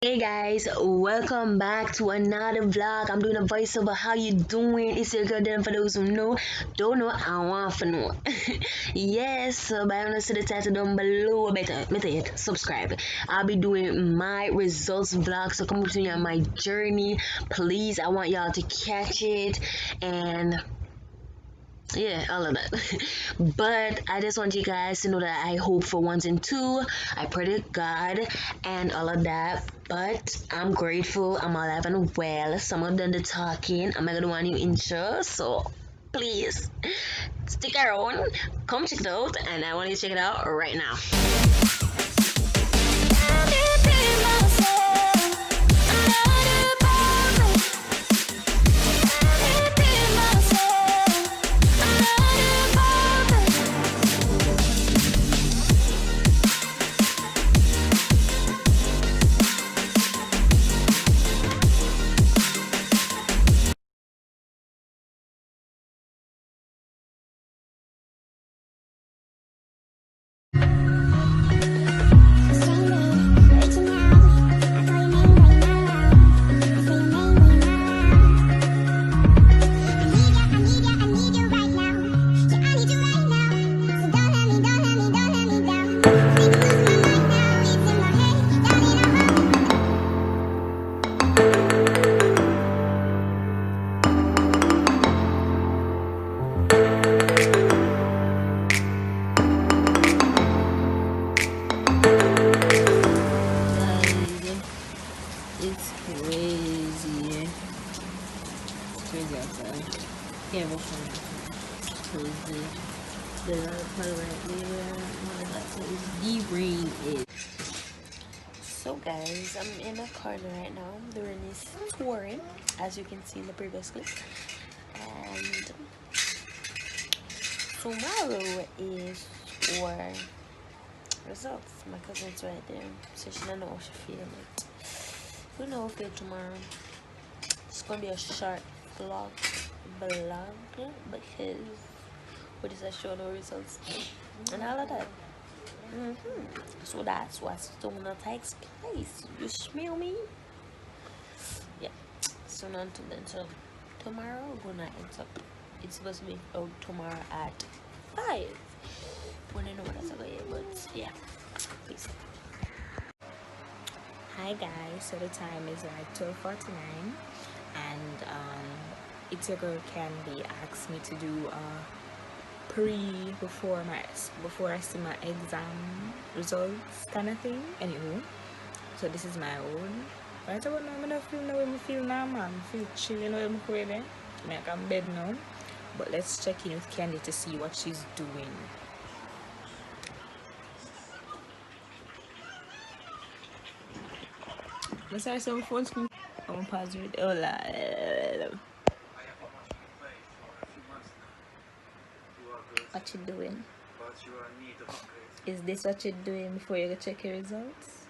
Hey guys, welcome back to another vlog. I'm doing a voiceover. How you doing? It's your girl Dan for those who know. Don't know, I want to know. Yes, so by honest to the title down below, better yet, subscribe. I'll be doing my results vlog. So come with me on my journey. Please, I want y'all to catch it and yeah, all of that. But I just want you guys to know that I hope for ones and two. I pray to God and all of that. But I'm grateful. I'm alive and well. Someone done the talking. I'm gonna do a new intro. So please stick around. Come check it out. And I want you to check it out right now. It's crazy. Crazy outside. Yeah, we'll crazy. There's a part right there. That's what the rain is. So guys, I'm in a corner right now. The rain is pouring, as you can see in the previous clip. And tomorrow is for results. My cousin's right there, so she don't know how she feeling it. We know how feel tomorrow. It's gonna be a short vlog because we just show no results and all of that. So that's what's gonna take place. You smell me? Yeah. So until then, so tomorrow we're gonna end up. It's supposed to be out tomorrow at 5. We don't know what that's about yet, but yeah. Peace. Hi guys, so the time is like 12:49 and it's your girl Candy asked me to do a before I see my exam results kind of thing. Anywho, so this is my own. Right about now, I don't feel no way I feel now, man. I feel chilling with my crazy. I'm in bed now. But let's check in with Candy to see what she's doing. Let's have some phone screen. I'm gonna pause it. Oh, what you doing? Is this what you're doing before you go check your results?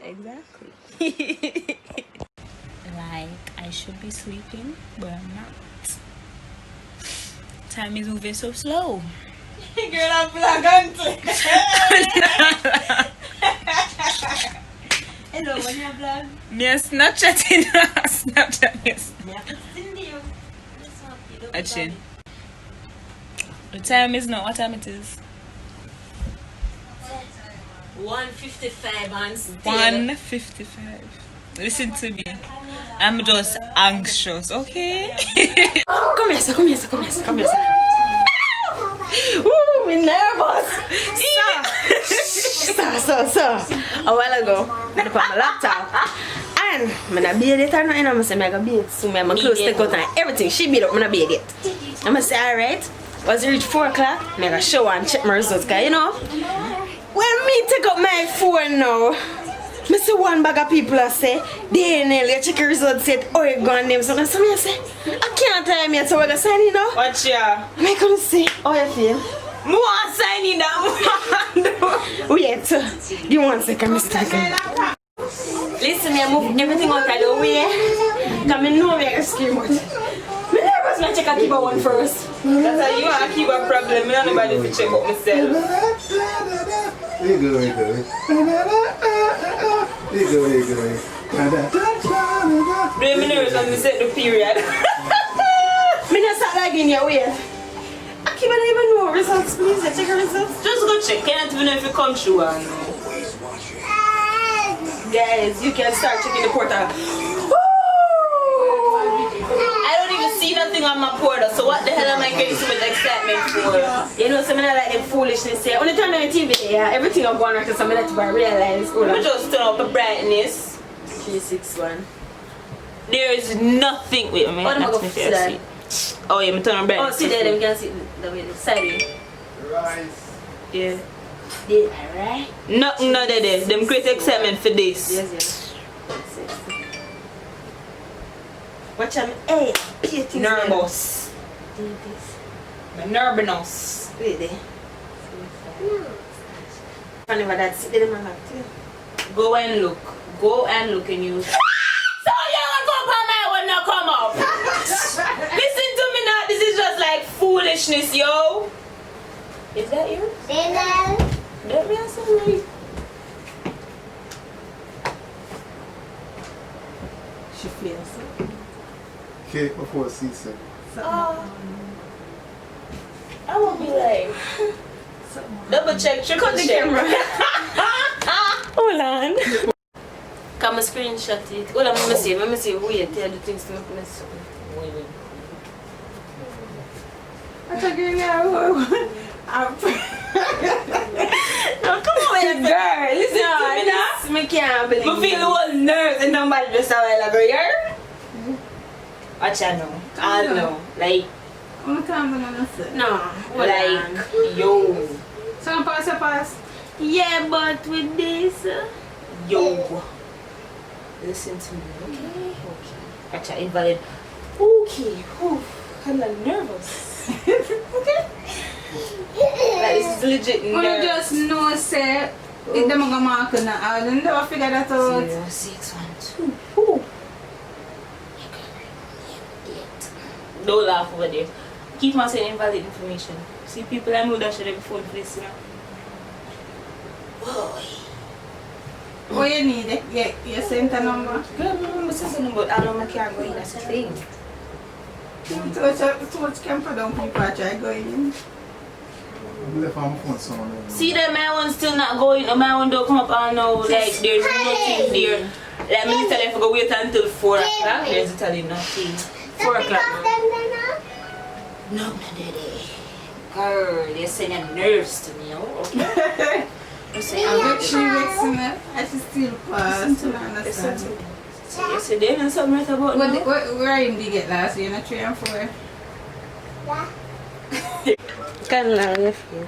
Exactly. Like, I should be sleeping, but I'm not. Time is moving so slow. Girl, I'm vlogging. Hello, when you vlog? Me Snapchatting. Snapchat, yes. Actually, the time is not what time it is. 1:55 and still. 1:55. Listen to me. I'm just anxious, okay? Come here, sir. Ooh, me nervous. Sir. A while ago, I put my laptop. And I'm not beat it or nothing. I'm saying I'm going to beat it. So I'm close to cut and everything. She beat up, I'm not beat it. I'm going to say, alright. Once you reach 4 o'clock, I'm going to show and check my results. Because, you know, when me take up my phone now, I see one bag of people that say, Dainelle, you check your results, said Oregon name. So I say, I can't tell me, so we're going to sign in now. Watch ya. I'm going to say, how you feel? More signing that. Wait, do you want a second, Mr. Listen, I move everything out of the way. Because I know I can scream out. I'm nervous when I check a keyboard one first. That's how you have a keyboard problem. I don't know nobody to check up myself. There you go, there you go. There you go, there you go. Do me nervous when we set the period. Me not start lagging your way. I can't even know results, please. Check your results. Just go check. Can't even know if you come through or no. Guys, you can start checking the portal. I don't even see nothing on my portal, so what the hell am I getting so much excitement for? You know, some of like them foolishness here. When you turn on your TV, yeah, everything I'm going on to something that you realize. Let me just turn up the brightness. 361. There is nothing. Wait a minute. What am I going to see that? Oh, yeah, I'm turning on brightness. Oh, see there, them can see the way the side way. Rice. Yeah. Yeah, alright. Nothing not there. Them create excitement for this. Yes. Watch them. Hey, nervous. Nervous. Wait there. Whenever that sit there, man, go and look. Go and look and you. So you want to come on my one now come up. Listen to me now. This is just like foolishness, yo. Is that you? Dainelle. Let me ask somebody. She feels it. Cake before season. I will be like, double check, triple check. Camera. Hold on. Come and screenshot it. Hold on, let me see. Wait, tell the things to me. Wait. I took you now. No, come on, girl. Listen to me now. I can't believe I feel the whole nerves and nobody just a while ago, yeah? Watch I know. I know. Like, I'm gonna calm down and sit. no. Like, yo. So I'm pass. Yeah, but with this, yo. Listen to me, okay? Watch I invalid. Okay. Whew. I'm like nervous. Okay? Like, this is legit nervous. I just know, say, if them gonna mark now, I don't never figure that out. 0612. Ooh. Don't laugh over there. Keep on saying invalid information. See, people I know that should have phone for this, you know. Boy. What you need? You sent a number? Girl, remember something about I know my car going, that's the thing. Too much camper down people are trying going. I left on my phone somewhere. See that my one still not going, my one don't come up and now, like there's nothing there. Like me tell them to go wait until 4 o'clock, there's Italy nothing. 4 o'clock. No, daddy. Girl, you're sending nerves to me, okay? I'm saying I'm vexing her. I should still pass to understand. Yesterday and something right about now. Where did you get last year? 3 and 4? Kind of left here.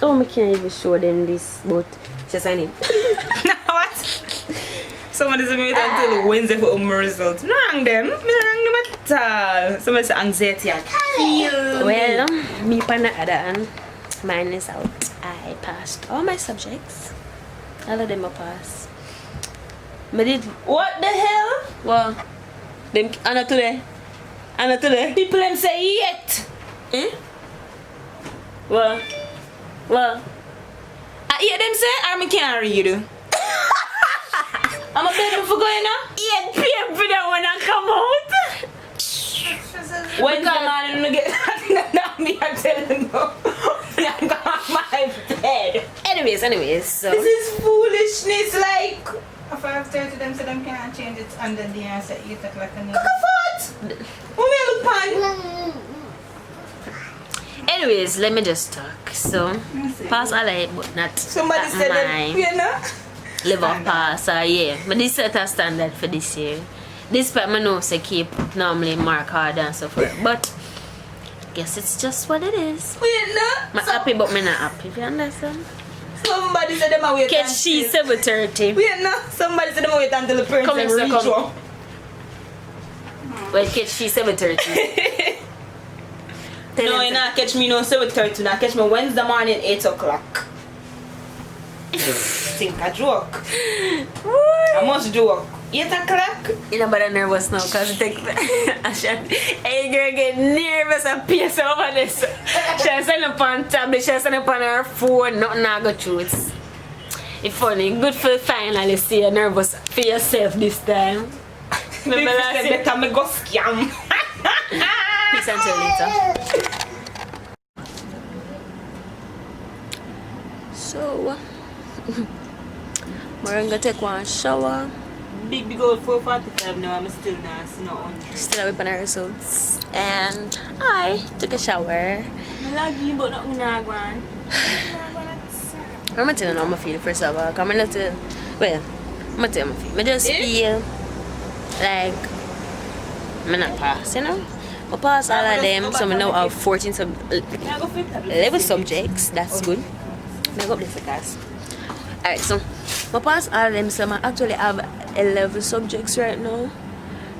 Oh, I can't even show them this, but just I need. What? Somebody said me wait until Wednesday for my results. No wrong them. Me no wrong them at all. Somebody say anxiety and feel Well, me pan the other hand, mine is out. I passed all my subjects. All of them are passed. I did. what the hell? Well, them Anna today. People them say yet. Eh? Well, I hear them say or me can't read. I'm a bed for going now. yeah, PM for that when I come out. When come on and get that me I'm telling you. I'm on my bed. Anyways, so This is foolishness like At 5:30 them say them can't change it under the answer 8 o'clock and look at what? Who me look pan? anyways, let me just talk. So pass all right, but not Somebody at said that mine. you know. Live up pass yeah. But this set a standard for this year. Despite my know say keep normally mark hard and so forth. But guess it's just what it is. Wait no. I'm happy but me not happy, if you understand? Somebody said them a wait Catch she 7:30. Wait no. Somebody said them a wait until the parents Come them here, sir, reach come. home. Well catch she 7:30. No, you not catch me no 7:30. Now catch me Wednesday morning 8 o'clock. Think a joke. I must joke. 8 o'clock. You know, but I'm nervous now because it takes. Hey, girl, get nervous and pace over this. She's sitting up on tablet, she's sitting up on her phone, nothing I go through. It's funny. Good for the final, you see, you're nervous for yourself this time. Remember last year? Better me go scam. Peace until later. So, we're gonna take one shower. Big old 4:45 now. I'm still not snowing. Still up on our results. And I took a shower. I love you, but not going. I'm gonna tell you how I feel first of all. I'm gonna tell you, well, I'm gonna tell you how I feel. I just feel like I'm not pass, you know? I pass all of them, so I now have 14 level subjects. That's good. I got this class. Alright, so I pass all of them, so I actually have 11 subjects right now.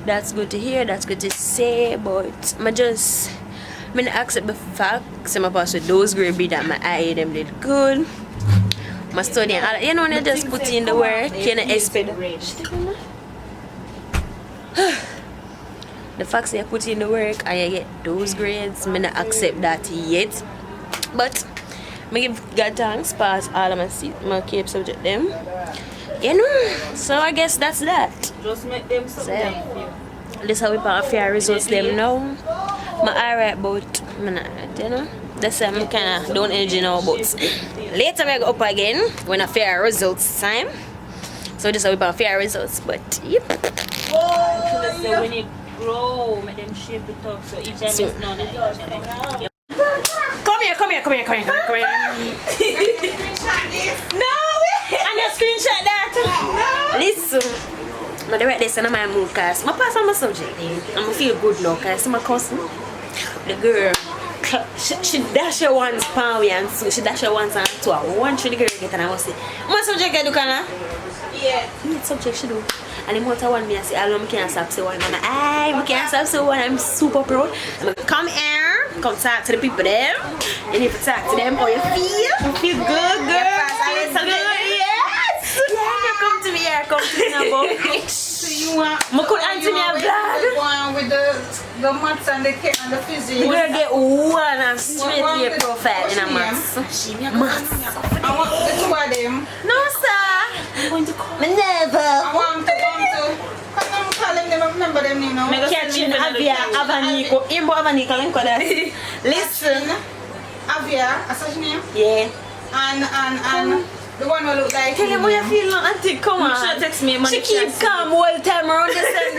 That's good to hear, that's good to say, but I just accept the fact, so I pass with those grades that my eye them did good. My studying, you know, when you just put in the work, you know, expect the fact that you put in the work and you get those grades, I don't accept that yet. But I give God thanks, pass all of my CAPE subject them. You know, so I guess that's that. Just make them something. So, this how we pass fair results them now. I'm alright, but I'm not, you know. That's why I'm kind of down energy now, but later I go up again when I fair results time. So this how we pass fair results, but yep. So when you grow, make them shape it up so each time it's not a Come here. No way! And you screenshot that? No. Listen. I'm direct this and my move because I pass on my subject. I'm feel good now because my cousin, the girl, she dash her once pound and so she dash her once and two. One should the girl get and I was say, my subject I do can I? Yeah. What subject she do? And the motor one me I say, I can't stop say one. And I can't stop say one. I'm super proud. I'm gonna come here, come talk to the people there. And if you talk to them, how you feel? You feel good, girl. Feel good. Yes. Yeah, come to me here. Come to me now, boy. So you want could answer me a blood. one with the maths and the physics. We're gonna get one and straight to your profile in a maths. Maths. I want the two of them. No, sir. I'm going to call. Never. I want to because I'm calling them, I remember them, you know. Catching Avia, Avanico, Imbo Avanico, listen. Avia, a such name? Yeah. And the one who look like Tell him how you feel now, auntie, come on. She text me money. She keep calm all the time around the same,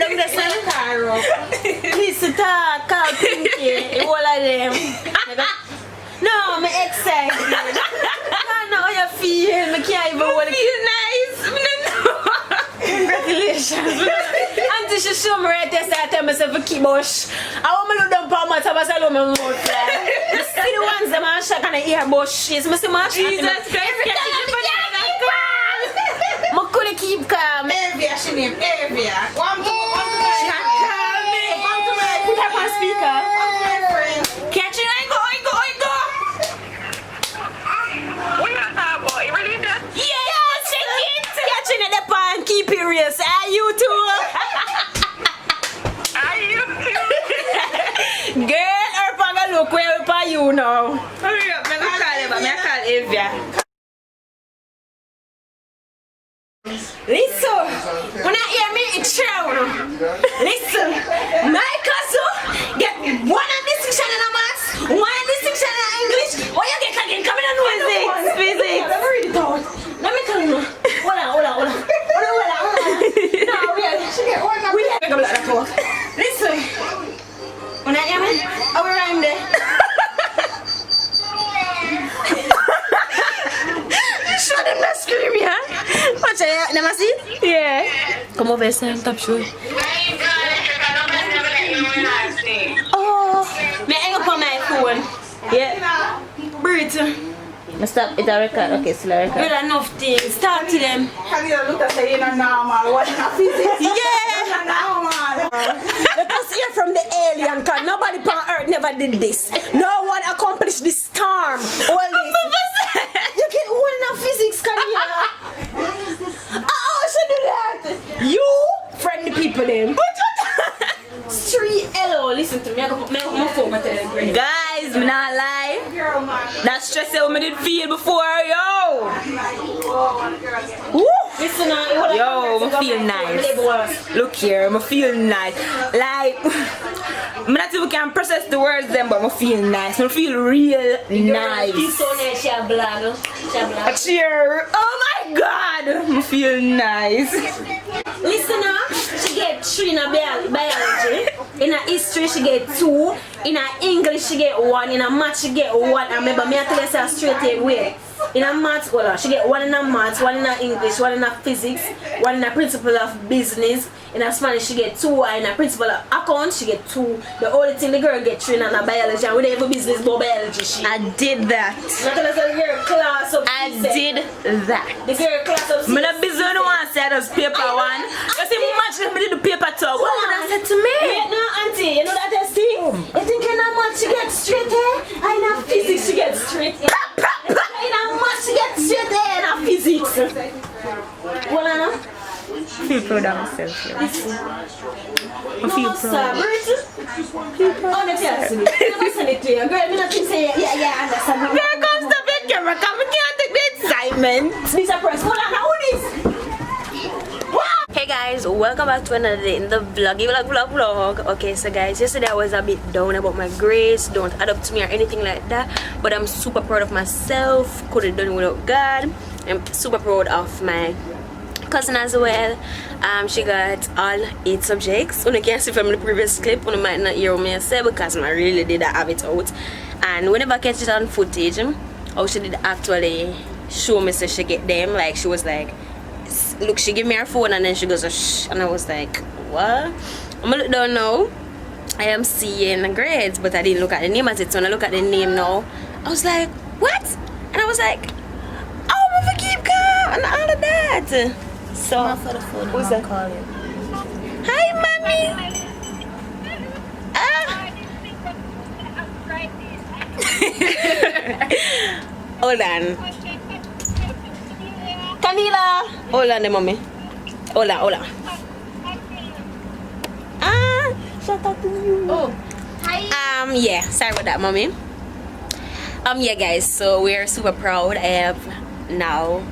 Please talk, call Pinky, all of them. No, I'm excited. I know how you feel, I can't even hold it. Feel nice. Congratulations. Auntie, she show me right there, so I tell myself to keep bush. I want to look down for my time, I say, look my mouth fly. You see the ones that are shock and the ear bushes. I see my Jesus Christ. Every time I couldn't keep calm. Avia, she named Avia. Want to Put her on speaker. my friend. Catch it, I go. Yeah, check it. Catching it up and keep it real. So are you too? Girl, her paga look where pa you now. Hurry up, I'm going to call him. I'm going to call Avia. Listen, when I hear me, it's true. Listen, my cousin get one distinction in a maths, one distinction in English. What you get again? Come in and know physics. Let me read it out. Let me tell you. Hold on. No, she get one. Listen, when I hear me, I will rhyme there. Show them that scream, yeah? Watch it, never see? Yeah. Come over here, top show. Oh, may I hang up on my phone? Yeah. Breathe. Stop it, a record. Okay, still a record. Well, enough things. Talk to them. Can you look at say you're not normal? What in a physics? Yeah. You're not normal. Let us hear from the alien, because nobody on earth never did this. No one accomplished this storm. All this. You get one in physics, can you? Oh, she do that. You name. Street hello, listen to me. I got my phone my telegram. Guys, me not lie. That stress how me did feel before, yo. Woo. Listen, yo, I feel nice. Look here, I feel nice. Like, I not even can process the words them, but I feel nice. I feel real nice. A cheer. Oh my God, I feel nice. Listen, she get 3 in a biology. In a history, she get 2. In a English, she get 1. In a math, she get 1. I remember me I tell her straight away. In a math, hold on, she get 1 in a math, 1 in a English, 1 in a physics, 1 in a principle of business. In a Spanish, she get 2, and in a principle of account, she get 2. The only thing the girl get 3 in a biology, and we don't have a business about biology. I did that. The girl class up. I did that. The girl class up. I'm not busy on one side as paper 1. Because if much if me did the paper 2, what would I say to me? Yeah, no, auntie, you know that I see? You think in a math she gets straight A, and in a physics she gets straight A. In a math she gets straight A, and in a physics. Well, I know. I feel proud of myself. Yeah. I feel proud. Honestly, I'm send it to you. Girl, I'm not say yeah, understand. Girl, come stop your camera. Come, we can't take the excitement. This a press. Hold on, now who this? Hey guys, welcome back to another day in the vlog. Okay, so guys, yesterday I was a bit down about my grades. Don't add up to me or anything like that. But I'm super proud of myself. Could have done without God. I'm super proud of my cousin as well. She got all 8 subjects. You can see from the previous clip, you might not hear me say because I really did have it out. And whenever I catch it on footage, how she did actually show me so she get them. Like she was like, look, she gave me her phone and then she goes shh, and I was like, what? I'm gonna look down now. I am seeing grades, but I didn't look at the name as it. So when I look at the name now, I was like, what? And I was like, oh, I'm gonna keep calm and all of that. So who's that? Hi, mommy. Hold on. Kanila. Hold on, mommy. Hold on. Shout out to you. Oh, hi. Yeah. Sorry about that, mommy. Yeah, guys. So we are super proud. I have now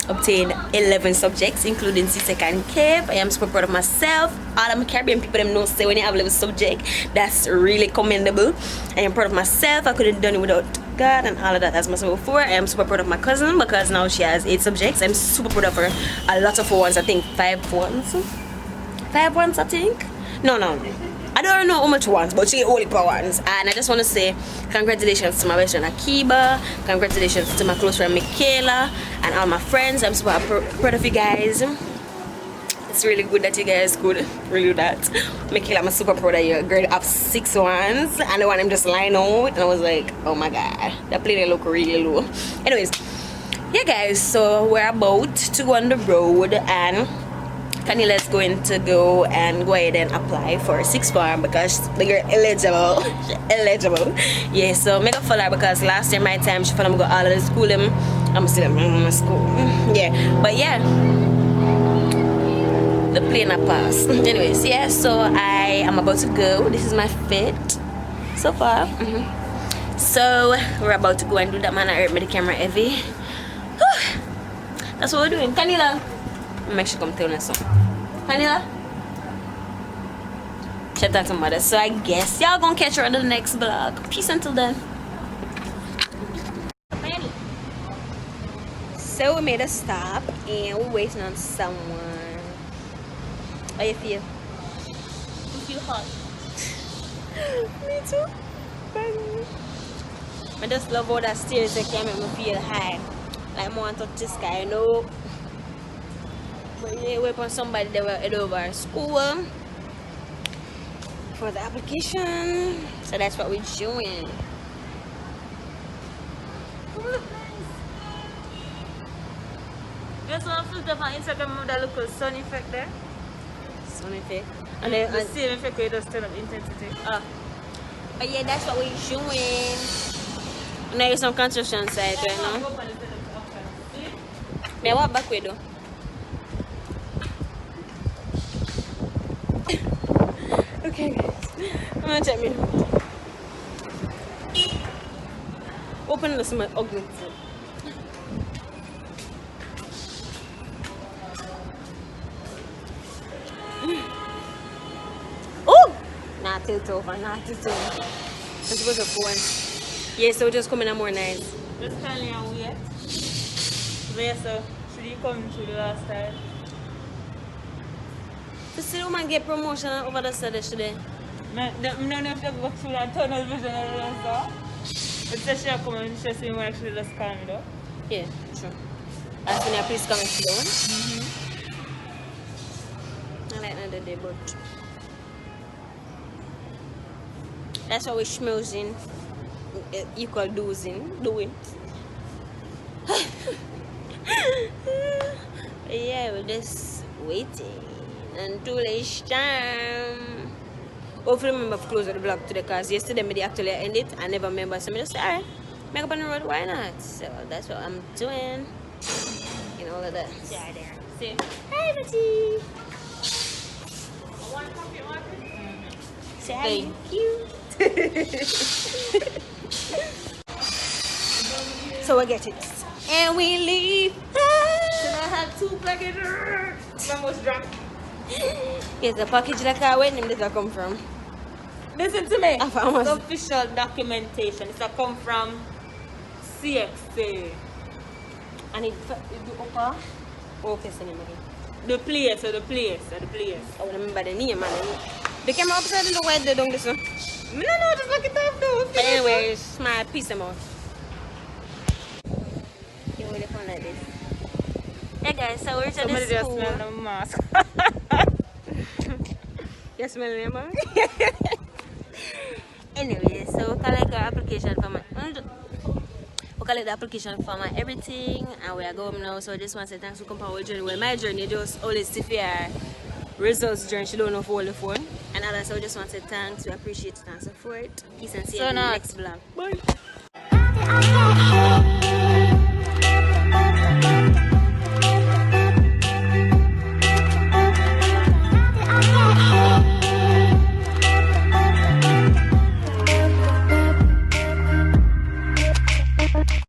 obtained 11 subjects, including C-Sec and CAPE. I am super proud of myself. All of my Caribbean people them know say when you have 11 subject, that's really commendable. I am proud of myself. I couldn't done it without God and all of that as I said before. I am super proud of my cousin because now she has 8 subjects. I'm super proud of her. A lot of ones, I think 5 ones. 5 ones, I think. No. I don't know how much ones, but she only per ones. And I just want to say congratulations to my best friend Akiba, congratulations to my close friend Michaela, and all my friends. I'm super proud of you guys. It's really good that you guys could really do that. Michaela, I'm super proud of you. Grade up 6 ones, and the one I'm just lying out, and I was like, oh my god, that plane look really low. Anyways, yeah guys, so we're about to go on the road, and Kanila's going to go ahead and apply for 6th form because the girl eligible. Yeah, so make a follow because last year my time she found me go all of the school I'm still in my school. Yeah, but yeah, the plane I passed. Anyways, yeah, so I am about to go. This is my fit so far. So we're about to go and do that. Man, I hurt me the camera heavy. That's what we're doing. Kanila, make sure come tell us something. Kanila, shout out to mother. So I guess y'all gonna catch her on the next vlog. Peace until then. So we made a stop and we're waiting on someone. How you feel? You feel hot? Me too. I just love all that stairs that can make me feel high. Like I want to touch the sky, you know. But yeah, wait on somebody that will head over school for the application. So that's what we're doing. Guess what filter on Instagram with that little sun effect there? Sun effect. And then the same effect where it does turn up intensity. But yeah, that's what we're doing. Now there's some construction site right now. Yeah, what back way though? Okay, guys. I'm gonna check me. Open this my ugly. Oh! Not it over, not it over. This was a phone. Yeah, so just come in and more nice. Just kindly and wait. Where so? Should you come through the last time? To see the woman get promotion over the study today. No, no, if you go through that tunnel vision and so. It says she come and she see me actually just call me though. Yeah, sure. As when you please come and sit down. I like another day, but that's what we're schmoozing. Equal doing. Yeah, we're just waiting until it's time. Hopefully remember to close the vlog today because yesterday I actually end it. I never remember, so I just say, alright, make up on the road, why not? So that's what I'm doing. And all of that. Yeah, there. See? Hi, Betty. One coffee water? Say hi. So we get it. And we leave. Should I have 2 packages? Almost dropped. Yes, the package that I went and that come from. Listen to me. I found It's official documentation. It's a come from CXA. And it the upper. Okay, so name again. The place. I remember the name, man. The camera upside the white they don't listen. No, just look it up though. But anyway, it's my piece of mouth. You really fun like this. Hey guys, so we're to Somebody the just school. smell the mask. You smell it, man? Anyway, so we collect our application for my the application for my everything, and we are going now. So I just want to say thanks for coming on our journey. Well, my journey just always see for results journey. She don't know for all the phone. And others, so I just want to say thanks. We appreciate it and support. Peace and see you in the next vlog. Bye.